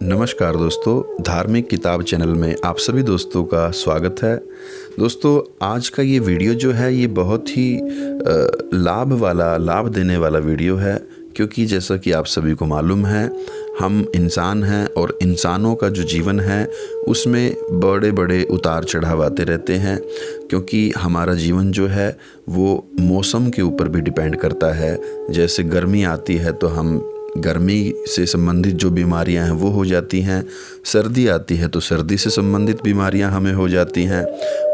नमस्कार दोस्तों, धार्मिक किताब चैनल में आप सभी दोस्तों का स्वागत है। दोस्तों, आज का ये वीडियो जो है ये बहुत ही लाभ देने वाला वीडियो है, क्योंकि जैसा कि आप सभी को मालूम है, हम इंसान हैं और इंसानों का जो जीवन है उसमें बड़े बड़े उतार चढ़ाव आते रहते हैं, क्योंकि हमारा जीवन जो है वो मौसम के ऊपर भी डिपेंड करता है। जैसे गर्मी आती है तो हम गर्मी से संबंधित जो बीमारियां हैं वो हो जाती हैं, सर्दी आती है तो सर्दी से संबंधित बीमारियां हमें हो जाती हैं,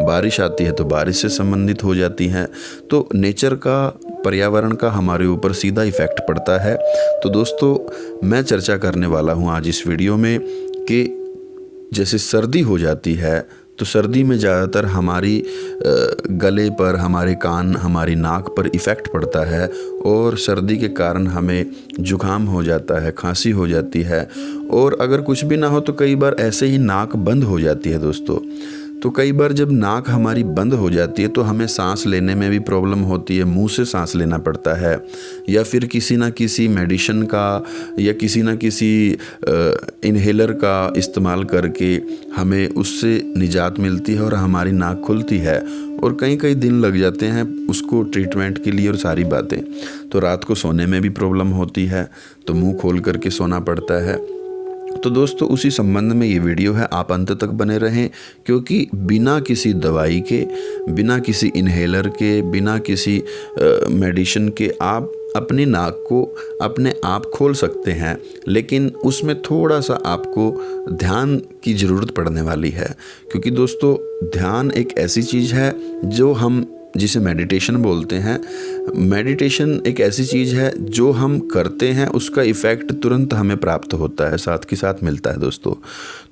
बारिश आती है तो बारिश से संबंधित हो जाती हैं। तो नेचर का, पर्यावरण का हमारे ऊपर सीधा इफ़ेक्ट पड़ता है। तो दोस्तों, मैं चर्चा करने वाला हूं आज इस वीडियो में कि जैसे सर्दी हो जाती है तो सर्दी में ज़्यादातर हमारी गले पर, हमारे कान, हमारी नाक पर इफ़ेक्ट पड़ता है और सर्दी के कारण हमें जुकाम हो जाता है, खांसी हो जाती है, और अगर कुछ भी ना हो तो कई बार ऐसे ही नाक बंद हो जाती है दोस्तों। तो कई बार जब नाक हमारी बंद हो जाती है तो हमें सांस लेने में भी प्रॉब्लम होती है, मुंह से सांस लेना पड़ता है, या फिर किसी ना किसी मेडिसिन का या किसी ना किसी इन्हेलर का इस्तेमाल करके हमें उससे निजात मिलती है और हमारी नाक खुलती है। और कई कई दिन लग जाते हैं उसको ट्रीटमेंट के लिए और सारी बातें। तो रात को सोने में भी प्रॉब्लम होती है, तो मुँह खोल करके सोना पड़ता है। तो दोस्तों, उसी संबंध में ये वीडियो है, आप अंत तक बने रहें, क्योंकि बिना किसी दवाई के, बिना किसी इन्हेलर के, बिना किसी मेडिसिन के आप अपनी नाक को अपने आप खोल सकते हैं, लेकिन उसमें थोड़ा सा आपको ध्यान की ज़रूरत पड़ने वाली है। क्योंकि दोस्तों, ध्यान एक ऐसी चीज़ है जो हम जिसे मेडिटेशन बोलते हैं। मेडिटेशन एक ऐसी चीज़ है जो हम करते हैं, उसका इफ़ेक्ट तुरंत हमें प्राप्त होता है, साथ के साथ मिलता है दोस्तों।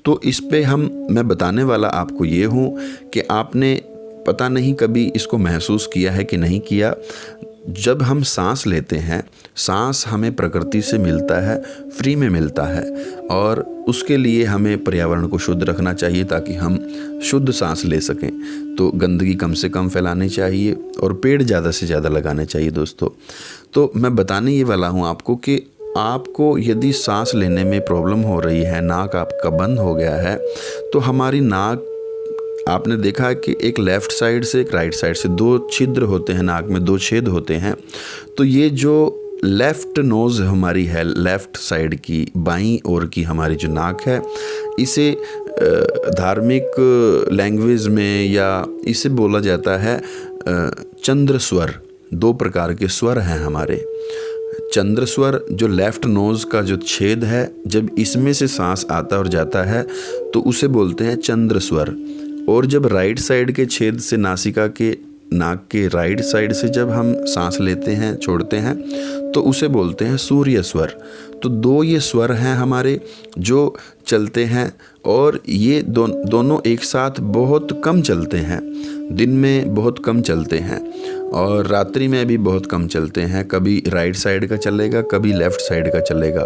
तो इस पे मैं बताने वाला आपको ये हूँ कि आपने पता नहीं कभी इसको महसूस किया है कि नहीं किया। जब हम सांस लेते हैं, सांस हमें प्रकृति से मिलता है, फ्री में मिलता है, और उसके लिए हमें पर्यावरण को शुद्ध रखना चाहिए ताकि हम शुद्ध सांस ले सकें। तो गंदगी कम से कम फैलानी चाहिए और पेड़ ज़्यादा से ज़्यादा लगाने चाहिए दोस्तों। तो मैं बताने ये वाला हूँ आपको कि आपको यदि सांस लेने में प्रॉब्लम हो रही है, नाक आपका बंद हो गया है, तो हमारी नाक, आपने देखा है कि एक लेफ़्ट साइड से एक राइट साइड से दो छिद्र होते हैं, नाक में दो छेद होते हैं। तो ये जो लेफ़्ट नोज़ हमारी है, लेफ़्ट साइड की बाईं ओर की हमारी जो नाक है, इसे धार्मिक लैंग्वेज में या इसे बोला जाता है चंद्र स्वर। दो प्रकार के स्वर हैं हमारे। चंद्र स्वर, जो लेफ़्ट नोज़ का जो छेद है, जब इसमें से सांस आता और जाता है तो उसे बोलते हैं चंद्र स्वर। और जब राइट साइड के छेद से नासिका के, नाक के राइट साइड से जब हम सांस लेते हैं, छोड़ते हैं, तो उसे बोलते हैं सूर्य स्वर। तो दो ये स्वर हैं हमारे जो चलते हैं, और ये दोनों एक साथ बहुत कम चलते हैं। दिन में बहुत कम चलते हैं और रात्रि में भी बहुत कम चलते हैं। कभी राइट साइड का चलेगा, कभी लेफ़्ट साइड का चलेगा।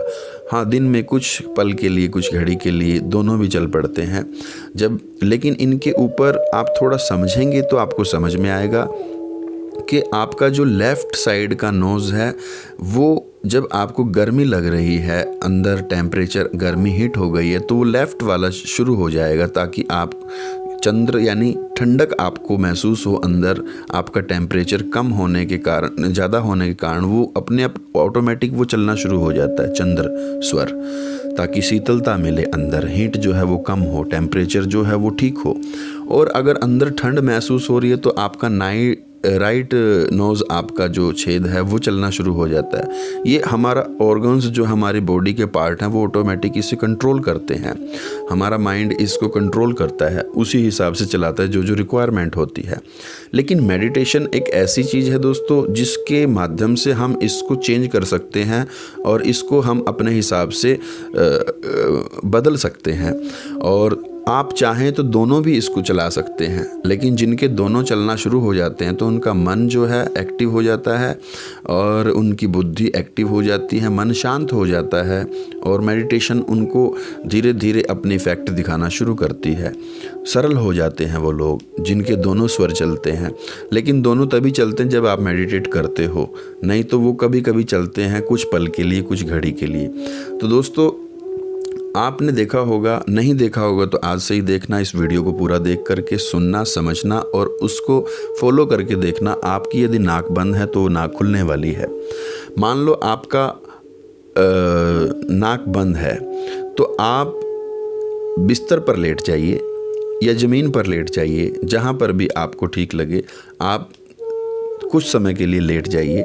हाँ, दिन में कुछ पल के लिए, कुछ घड़ी के लिए दोनों भी चल पड़ते हैं। लेकिन इनके ऊपर आप थोड़ा समझेंगे तो आपको समझ में आएगा कि आपका जो लेफ़्ट साइड का नोज़ है, वो जब आपको गर्मी लग रही है, अंदर टेम्परेचर, गर्मी हिट हो गई है, तो वो लेफ़्ट वाला शुरू हो जाएगा, ताकि आप चंद्र यानी ठंडक आपको महसूस हो अंदर। आपका टेम्परेचर कम होने के कारण, ज़्यादा होने के कारण वो अपने आप ऑटोमेटिक वो चलना शुरू हो जाता है, चंद्र स्वर, ताकि शीतलता मिले अंदर, हीट जो है वो कम हो, टेम्परेचर जो है वो ठीक हो। और अगर अंदर ठंड महसूस हो रही है तो आपका राइट नोज़, आपका जो छेद है वो चलना शुरू हो जाता है। ये हमारा ऑर्गन्स, जो हमारी बॉडी के पार्ट हैं, वो ऑटोमेटिक इसे कंट्रोल करते हैं। हमारा माइंड इसको कंट्रोल करता है, उसी हिसाब से चलाता है जो जो रिक्वायरमेंट होती है। लेकिन मेडिटेशन एक ऐसी चीज़ है दोस्तों जिसके माध्यम से हम इसको चेंज कर सकते हैं और इसको हम अपने हिसाब से बदल सकते हैं। और आप चाहें तो दोनों भी इसको चला सकते हैं, लेकिन जिनके दोनों चलना शुरू हो जाते हैं तो उनका मन जो है एक्टिव हो जाता है और उनकी बुद्धि एक्टिव हो जाती है, मन शांत हो जाता है, और मेडिटेशन उनको धीरे धीरे अपनी इफ़ेक्ट दिखाना शुरू करती है। सरल हो जाते हैं वो लोग जिनके दोनों स्वर चलते हैं। लेकिन दोनों तभी चलते हैं जब आप मेडिटेट करते हो, नहीं तो वो कभी कभी चलते हैं कुछ पल के लिए, कुछ घड़ी के लिए। तो दोस्तों, आपने देखा होगा, नहीं देखा होगा तो आज से ही देखना, इस वीडियो को पूरा देख करके सुनना, समझना और उसको फॉलो करके देखना। आपकी यदि नाक बंद है तो वो नाक खुलने वाली है। मान लो आपका नाक बंद है तो आप बिस्तर पर लेट जाइए या ज़मीन पर लेट जाइए, जहाँ पर भी आपको ठीक लगे। आप कुछ समय के लिए लेट जाइए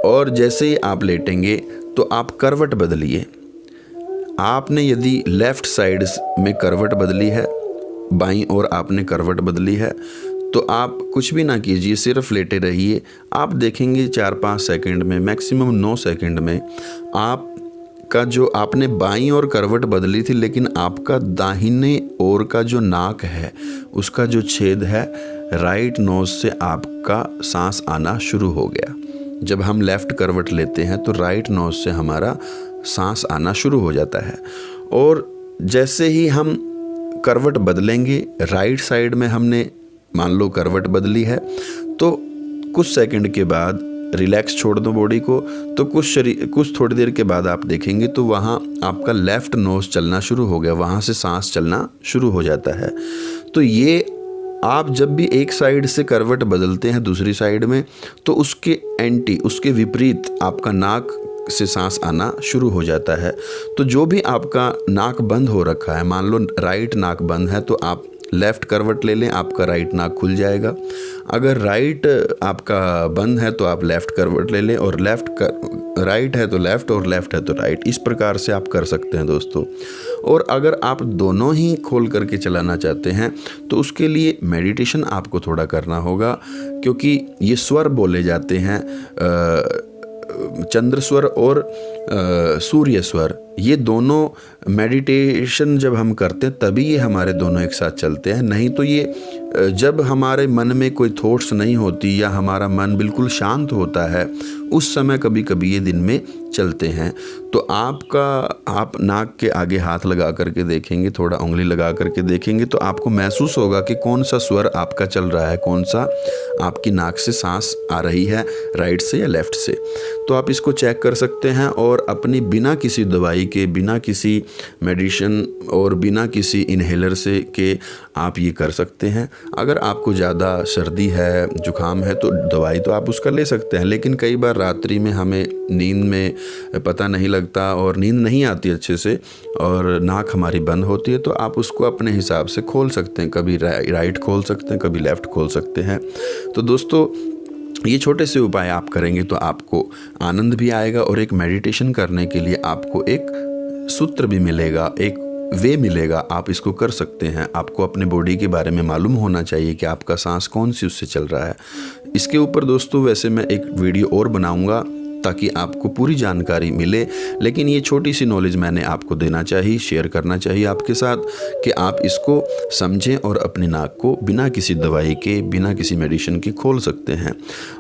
और जैसे ही आप लेटेंगे तो आप करवट बदलिए। आपने यदि लेफ़्ट साइड में करवट बदली है, बाईं ओर आपने करवट बदली है, तो आप कुछ भी ना कीजिए, सिर्फ लेटे रहिए। आप देखेंगे 4-5 सेकंड में, मैक्सिमम 9 सेकंड में आपका जो आपने बाईं ओर करवट बदली थी, लेकिन आपका दाहिने ओर का जो नाक है उसका जो छेद है, राइट नोज से आपका सांस आना शुरू हो गया। जब हम लेफ़्ट करवट लेते हैं तो राइट नोज से हमारा सांस आना शुरू हो जाता है। और जैसे ही हम करवट बदलेंगे, राइट साइड में हमने मान लो करवट बदली है, तो कुछ सेकंड के बाद रिलैक्स छोड़ दो बॉडी को, तो कुछ थोड़ी देर के बाद आप देखेंगे तो वहाँ आपका लेफ़्ट नोज चलना शुरू हो गया, वहाँ से सांस चलना शुरू हो जाता है। तो ये आप जब भी एक साइड से करवट बदलते हैं दूसरी साइड में, तो उसके विपरीत आपका नाक से सांस आना शुरू हो जाता है। तो जो भी आपका नाक बंद हो रखा है, मान लो राइट नाक बंद है तो आप लेफ़्ट करवट ले लें, आपका राइट नाक खुल जाएगा। अगर राइट आपका बंद है तो आप लेफ़्ट करवट ले लें, और राइट है तो लेफ़्ट और लेफ़्ट है तो राइट। इस प्रकार से आप कर सकते हैं दोस्तों। और अगर आप दोनों ही खोल करके चलाना चाहते हैं तो उसके लिए मेडिटेशन आपको थोड़ा करना होगा, क्योंकि ये स्वर बोले जाते हैं, चंद्र स्वर और सूर्य स्वर। ये दोनों मेडिटेशन जब हम करते हैं तभी ये हमारे दोनों एक साथ चलते हैं। नहीं तो ये जब हमारे मन में कोई थॉट्स नहीं होती या हमारा मन बिल्कुल शांत होता है, उस समय कभी कभी ये दिन में चलते हैं। तो आप नाक के आगे हाथ लगा करके देखेंगे, थोड़ा उंगली लगा करके देखेंगे, तो आपको महसूस होगा कि कौन सा स्वर आपका चल रहा है, कौन सा आपकी नाक से सांस आ रही है, राइट से या लेफ़्ट से। तो आप इसको चेक कर सकते हैं और अपनी बिना किसी दवाई के, बिना किसी मेडिसिन और बिना किसी इन्हेलर से के आप ये कर सकते हैं। अगर आपको ज़्यादा सर्दी है, जुकाम है, तो दवाई तो आप उसका ले सकते हैं, लेकिन कई बार रात्रि में हमें नींद में पता नहीं लगता और नींद नहीं आती अच्छे से और नाक हमारी बंद होती है, तो आप उसको अपने हिसाब से खोल सकते हैं। कभी राइट खोल सकते हैं, कभी लेफ़्ट खोल सकते हैं। तो दोस्तों, ये छोटे से उपाय आप करेंगे तो आपको आनंद भी आएगा और एक मेडिटेशन करने के लिए आपको एक सूत्र भी मिलेगा, एक वे मिलेगा। आप इसको कर सकते हैं। आपको अपने बॉडी के बारे में मालूम होना चाहिए कि आपका सांस कौन सी उससे चल रहा है। इसके ऊपर दोस्तों वैसे मैं एक वीडियो और बनाऊंगा ताकि आपको पूरी जानकारी मिले, लेकिन ये छोटी सी नॉलेज मैंने आपको देना चाहिए, शेयर करना चाहिए आपके साथ, कि आप इसको समझें और अपनी नाक को बिना किसी दवाई के, बिना किसी मेडिसिन के खोल सकते हैं।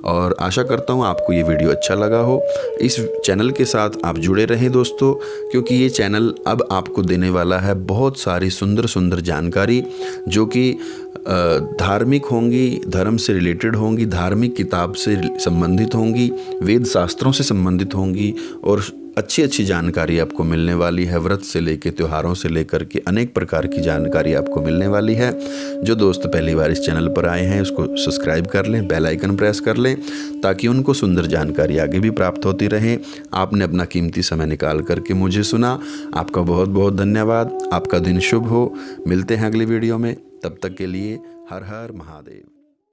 और आशा करता हूँ आपको ये वीडियो अच्छा लगा हो। इस चैनल के साथ आप जुड़े रहें दोस्तों, क्योंकि ये चैनल अब आपको देने वाला है बहुत सारी सुंदर सुंदर जानकारी, जो कि धार्मिक होंगी, धर्म से रिलेटेड होंगी, धार्मिक किताब से संबंधित होंगी, वेद शास्त्रों से संबंधित होंगी और अच्छी अच्छी जानकारी आपको मिलने वाली है। व्रत से लेकर त्योहारों से लेकर के अनेक प्रकार की जानकारी आपको मिलने वाली है। जो दोस्त पहली बार इस चैनल पर आए हैं उसको सब्सक्राइब कर लें, बेल आइकन प्रेस कर लें, ताकि उनको सुंदर जानकारी आगे भी प्राप्त होती रहे। आपने अपना कीमती समय निकाल करके मुझे सुना, आपका बहुत बहुत धन्यवाद। आपका दिन शुभ हो। मिलते हैं अगली वीडियो में, तब तक के लिए हर हर महादेव।